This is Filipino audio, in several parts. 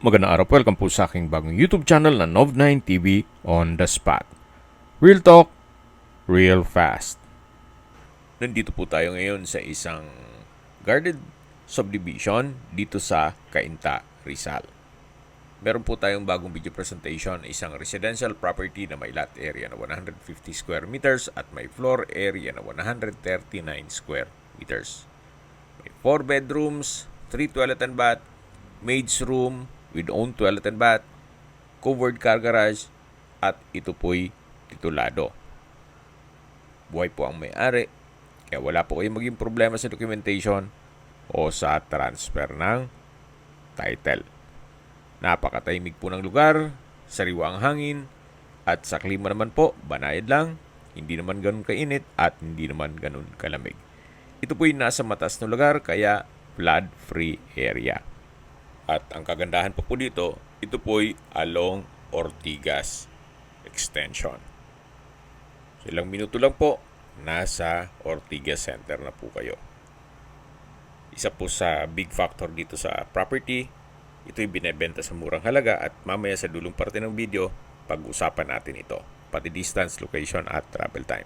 Magandang araw po, welcome po sa aking bagong YouTube channel na Nov9 TV on the Spot. Real talk, real fast. Nandito po tayo ngayon sa isang guarded subdivision dito sa Cainta, Rizal. Meron po tayong bagong video presentation, isang residential property na may lot area na 150 square meters at may floor area na 139 square meters. May 4 bedrooms, 3 toilet and bath, maid's room with own toilet and bath, covered car garage, at ito po'y titulado. Buhay po ang may-ari, kaya wala po kayong maging problema sa documentation o sa transfer ng title. Napakatahimik po ng lugar, sariwa ang hangin, at sa klima naman po, banayad lang, hindi naman ganun kainit at hindi naman ganun kalamig. Ito po'y nasa matas na lugar, kaya flood-free area. At ang kagandahan pa po dito, ito po'y along Ortigas Extension. So ilang minuto lang po, nasa Ortigas Center na po kayo. Isa po sa big factor dito sa property, ito'y binebenta sa murang halaga at mamaya sa dulong parte ng video, pag-usapan natin ito. Pati distance, location at travel time.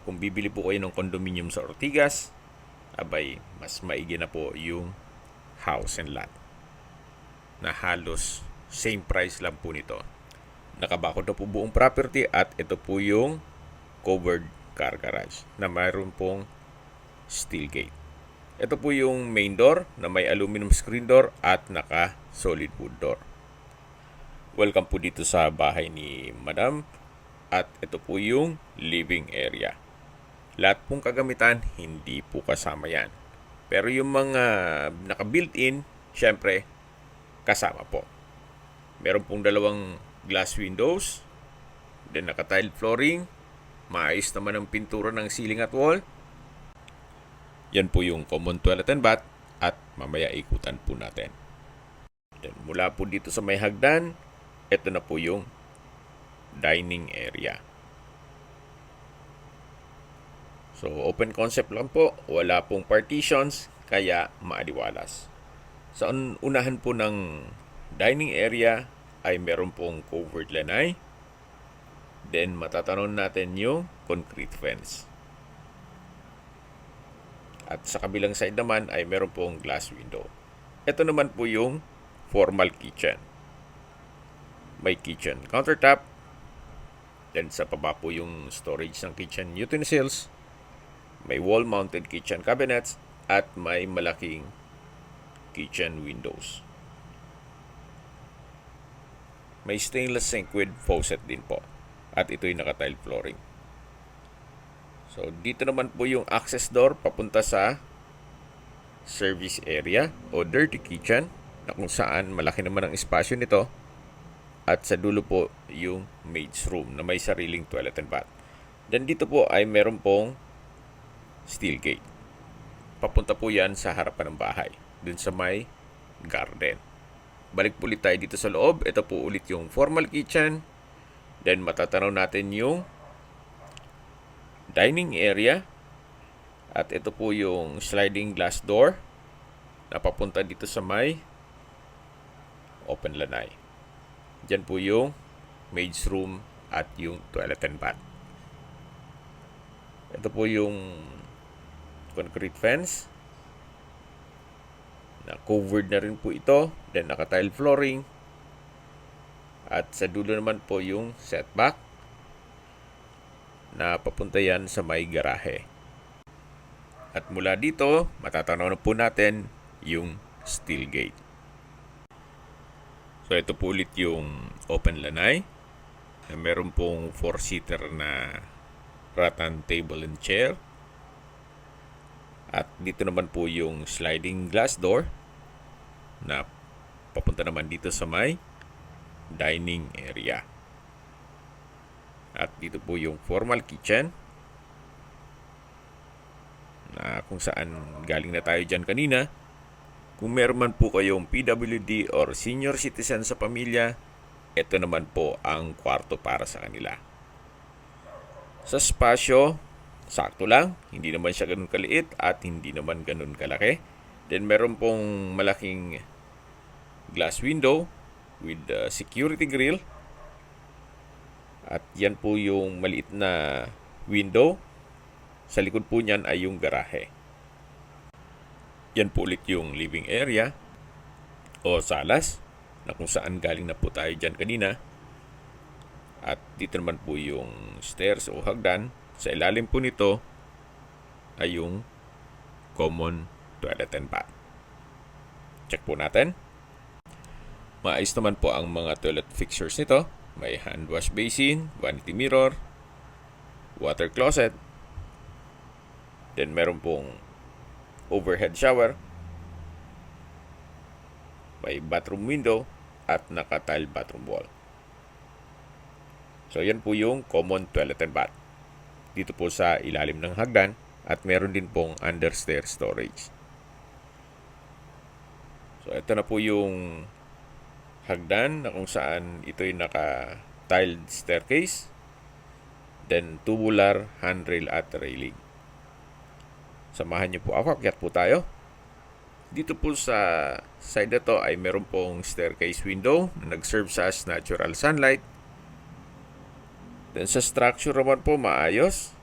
Kung bibili po kayo ng condominium sa Ortigas, abay, mas maigi na po yung house and lot na halos same price lang po nito. Nakabakod na po buong property at ito po yung covered car garage na mayroon pong steel gate. Ito po yung main door na may aluminum screen door at naka solid wood door. Welcome po dito sa bahay ni Madam at ito po yung living area. Lahat pong kagamitan hindi po kasama yan. Pero yung mga naka built-in, syempre kasama po. Meron pong dalawang glass windows, then naka-tile flooring, maayos naman ang pintura ng ceiling at wall. Yan po yung common toilet and bath at mamaya ikutan po natin. Then mula po dito sa may hagdan, ito na po yung dining area. So open concept lang po, wala pong partitions, kaya maaliwalas. Sa unahan po ng dining area ay meron pong covered lanai. Then matatanon natin yung concrete fence. At sa kabilang side naman ay meron pong glass window. Ito naman po yung formal kitchen. May kitchen countertop. Then sa baba po yung storage ng kitchen utensils. May wall-mounted kitchen cabinets at may malaking kitchen windows. May stainless sink with faucet din po. At ito'y naka-tile flooring. So, dito naman po yung access door papunta sa service area o dirty kitchen na kung saan malaki naman ang espasyo nito. At sa dulo po yung maid's room na may sariling toilet and bath. Then dito po ay meron pong steel gate. Papunta po yan sa harapan ng bahay. Dun sa may garden. Balik po ulit tayo dito sa loob. Ito po ulit yung formal kitchen. Then matatanaw natin yung dining area. At ito po yung sliding glass door na papunta dito sa may open lanai. Diyan po yung maid's room at yung toilet and bath. Ito po yung concrete fence. Na covered na rin po ito. Then naka-tile flooring. At sa dulo naman po yung setback na papunta yan sa may garahe. At mula dito, matatanaw na po natin yung steel gate. So ito po ulit yung open lanai. Meron pong 4-seater na rattan table and chair. At dito naman po yung sliding glass door na papunta naman dito sa may dining area. At dito po yung formal kitchen na kung saan galing na tayo dyan kanina. Kung meron man po kayong PWD or senior citizen sa pamilya, ito naman po ang kwarto para sa kanila. Sa spasyo, sakto lang. Hindi naman siya ganun kaliit at hindi naman ganun kalaki. Then meron pong malaking glass window with the security grill. At yan po yung maliit na window. Sa likod po niyan ay yung garahe. Yan po ulit yung living area o salas na kung saan galing na po tayo dyan kanina. At dito naman po yung stairs o hagdan. Sa ilalim po nito ay yung common toilet and bath. Check po natin. Maayos naman po ang mga toilet fixtures nito. May hand wash basin, vanity mirror, water closet. Then meron pong overhead shower. May bathroom window at naka-tile bathroom wall. So yan po yung common toilet and bath. Dito po sa ilalim ng hagdan at meron din pong understair storage. So ito na po yung hagdan na kung saan ito'y naka-tiled staircase. Then tubular handrail at railing. Samahan niyo po ako, akyat po tayo. Dito po sa side na to ay meron pong staircase window na nag-serve sa natural sunlight. Then sa structure naman po maayos.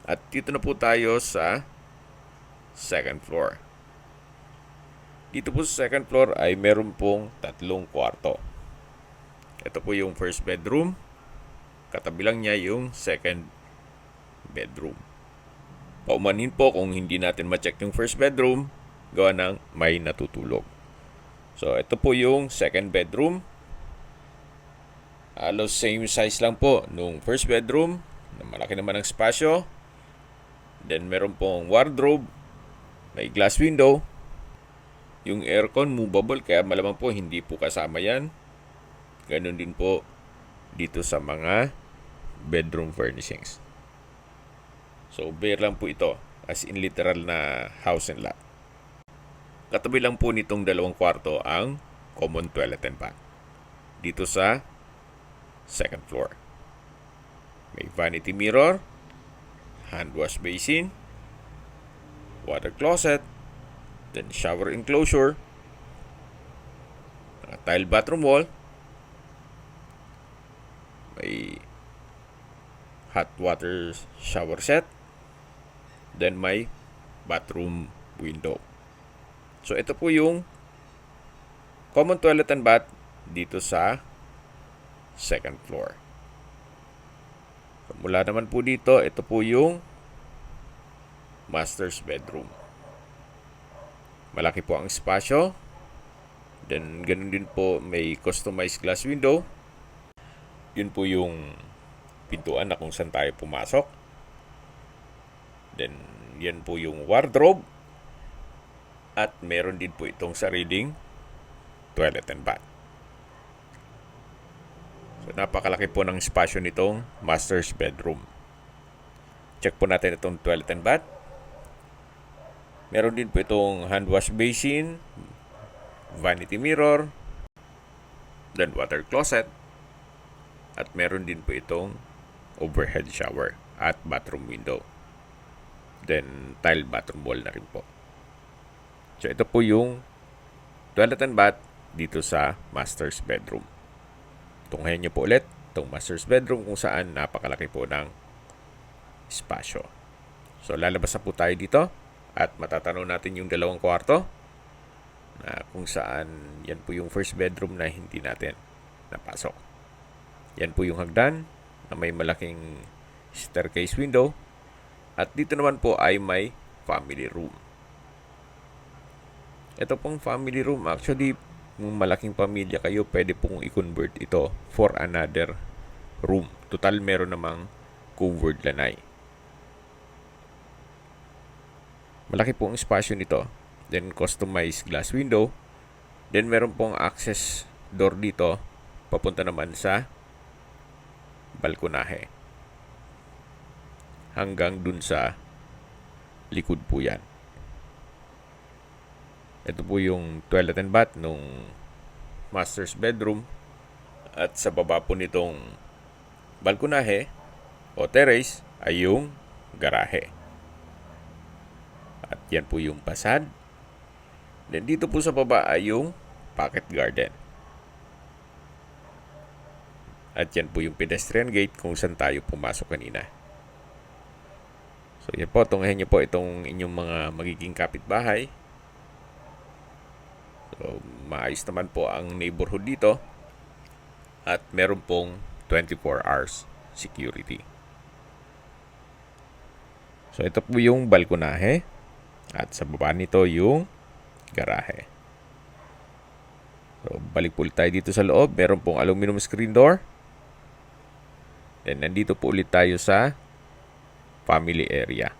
At dito na po tayo sa second floor. Dito po sa second floor ay meron pong 3 kwarto. Ito po yung first bedroom. Katabi lang niya yung second bedroom. Paumanhin po kung hindi natin ma-check yung first bedroom, gawa ng may natutulog. So ito po yung second bedroom. Halos same size lang po nung first bedroom. Malaki naman ang spasyo. Then meron pong wardrobe. May glass window. Yung aircon movable kaya malamang po hindi po kasama yan. Ganon din po dito sa mga bedroom furnishings. So bare lang po ito as in literal na house and lot. Katabi lang po nitong 2 kwarto ang common toilet and bath. Dito sa second floor. May vanity mirror, hand wash basin, water closet, then shower enclosure, tile bathroom wall, may hot water shower set, then may bathroom window. So ito po yung common toilet and bath dito sa second floor. So, mula naman po dito, ito po yung master's bedroom. Malaki po ang espasyo. Then, ganun din po, may customized glass window. Yun po yung pintuan na kung saan tayo pumasok. Then, yan po yung wardrobe. At meron din po itong sariling toilet and bath. So, napakalaki po ng espasyo nitong master's bedroom. Check po natin itong toilet and bath. Meron din po itong hand wash basin, vanity mirror, then water closet, at meron din po itong overhead shower at bathroom window. Then tile bathroom wall na rin po. So ito po yung toilet and bath dito sa master's bedroom. Tunghayan niyo po ulit itong master's bedroom kung saan napakalaki po ng espasyo. So lalabas na po tayo dito. At matatanaw natin yung 2 kwarto na kung saan yan po yung first bedroom na hindi natin napasok. Yan po yung hagdan na may malaking staircase window. At dito naman po ay may family room. Ito pong family room, actually, kung malaking pamilya kayo, pwede pong i-convert ito for another room. Total, meron namang covered lanay. Malaki po ang espasyo nito. Then customized glass window. Then meron pong access door dito papunta naman sa balkonahe. Hanggang dun sa likod po yan. Ito po yung toilet and bath nung master's bedroom. At sa baba po nitong balkonahe o terrace ay yung garahe. At yan po yung pasad. Then dito po sa baba ay yung pocket garden. At yan po yung pedestrian gate kung saan tayo pumasok kanina. So yan po, tunghahin nyo po itong inyong mga magiging kapitbahay. So maayos naman po ang neighborhood dito. At meron pong 24 hours security. So ito po yung balkonahe. At sa baba nito yung garahe. So balik po ulit tayo dito sa loob. Meron pong aluminum screen door. Then nandito po ulit tayo sa family area.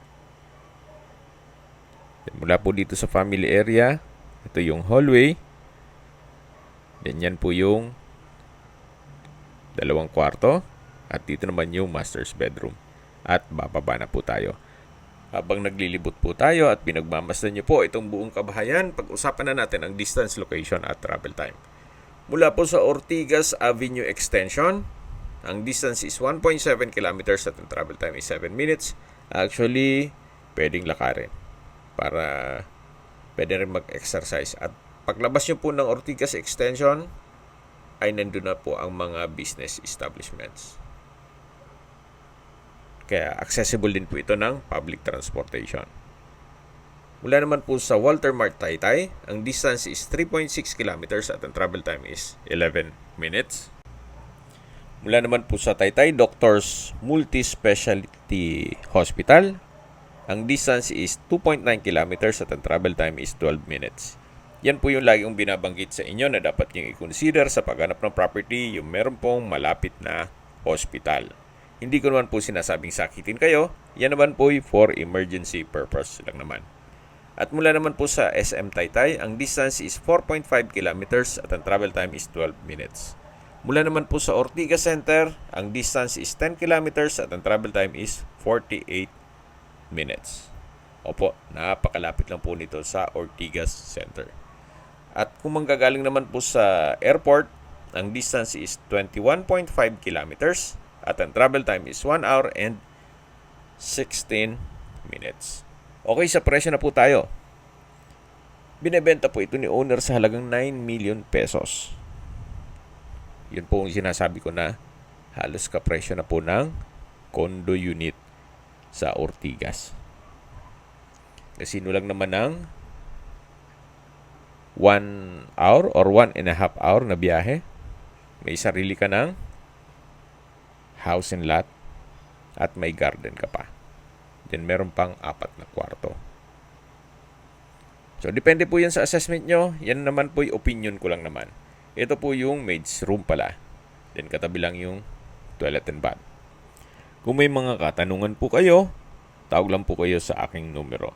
Then, mula po dito sa family area, ito yung hallway. Then yan po yung dalawang kwarto. At dito naman yung master's bedroom. At bababa na po tayo. Habang naglilibot po tayo at pinagmamasdan nyo po itong buong kabahayan, pag-usapan na natin ang distance, location at travel time. Mula po sa Ortigas Avenue Extension, ang distance is 1.7 kilometers at ang travel time is 7 minutes. Actually, pwedeng lakarin para pwede rin mag-exercise. At paglabas nyo po ng Ortigas Extension, ay nandun na po ang mga business establishments. Kaya accessible din po ito ng public transportation. Mula naman po sa Walter Mart Taytay, ang distance is 3.6 kilometers at ang travel time is 11 minutes. Mula naman po sa Taytay Doctors Multi-Specialty Hospital, ang distance is 2.9 kilometers at ang travel time is 12 minutes. Yan po yung lagi kong binabanggit sa inyo na dapat nyo i-consider sa paghanap ng property, yung meron pong malapit na hospital. Hindi ko naman po sinasabing sakitin kayo, yan naman po for emergency purpose lang naman. At mula naman po sa SM Taytay, ang distance is 4.5 kilometers at ang travel time is 12 minutes. Mula naman po sa Ortigas Center, ang distance is 10 kilometers at ang travel time is 48 minutes. Opo, napakalapit lang po nito sa Ortigas Center. At kung manggagaling naman po sa airport, ang distance is 21.5 kilometers at ang travel time is 1 hour and 16 minutes. Okay, sa presyo na po tayo. Binebenta po ito ni owner sa halagang 9 million pesos. Yun po ang sinasabi ko na halos kapresyo na po ng condo unit sa Ortigas. Kasino lang naman ng 1 hour or 1.5 hour na biyahe. May sarili ka ng house and lot at may garden ka pa. Then meron pang 4 na kwarto. So depende po yan sa assessment nyo. Yan naman po yung opinion ko lang naman. Ito po yung maid's room pala. Then katabi lang yung toilet and bath. Kung may mga katanungan po kayo, tawag lang po kayo sa aking numero.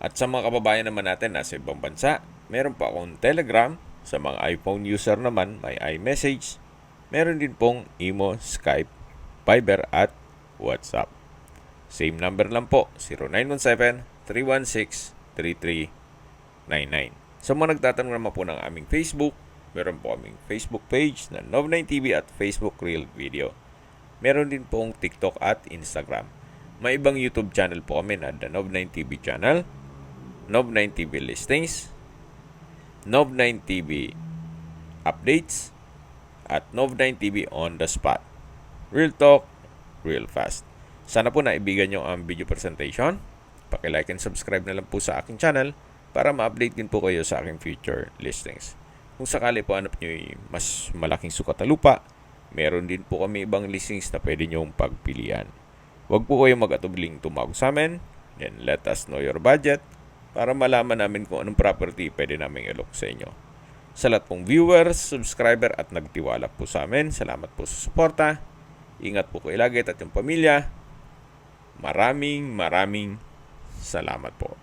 At sa mga kababayan naman natin nasa ibang bansa, meron pa akong Telegram. Sa mga iPhone user naman, may iMessage. Meron din pong Imo, Skype, Viber at WhatsApp. Same number lang po, 0917-316-3399. Sa mga nagtatanong naman po ng aming Facebook, meron po kaming Facebook page na Nov9TV at Facebook Real Video. Meron din pong TikTok at Instagram. May ibang YouTube channel po kami na The Nov9TV Channel, Nov9TV Listings, Nov9TV Updates, at Nov9TV On The Spot. Real Talk, Real Fast. Sana po naibigan nyo ang video presentation. Paki-like and subscribe na lang po sa aking channel para ma-update din po kayo sa aking future listings. Kung sakali po hanap nyo mas malaking sukat na lupa, meron din po kami ibang listings na pwede nyong pagpilian. Huwag po kayong mag-atubling tumawag sa amin. Then let us know your budget para malaman namin kung anong property pwede namin ilok sa inyo. Sa lahat pong viewers, subscriber at nagtiwala po sa amin, salamat po sa suporta. Ingat po kayo lagi at yung pamilya. Maraming salamat po.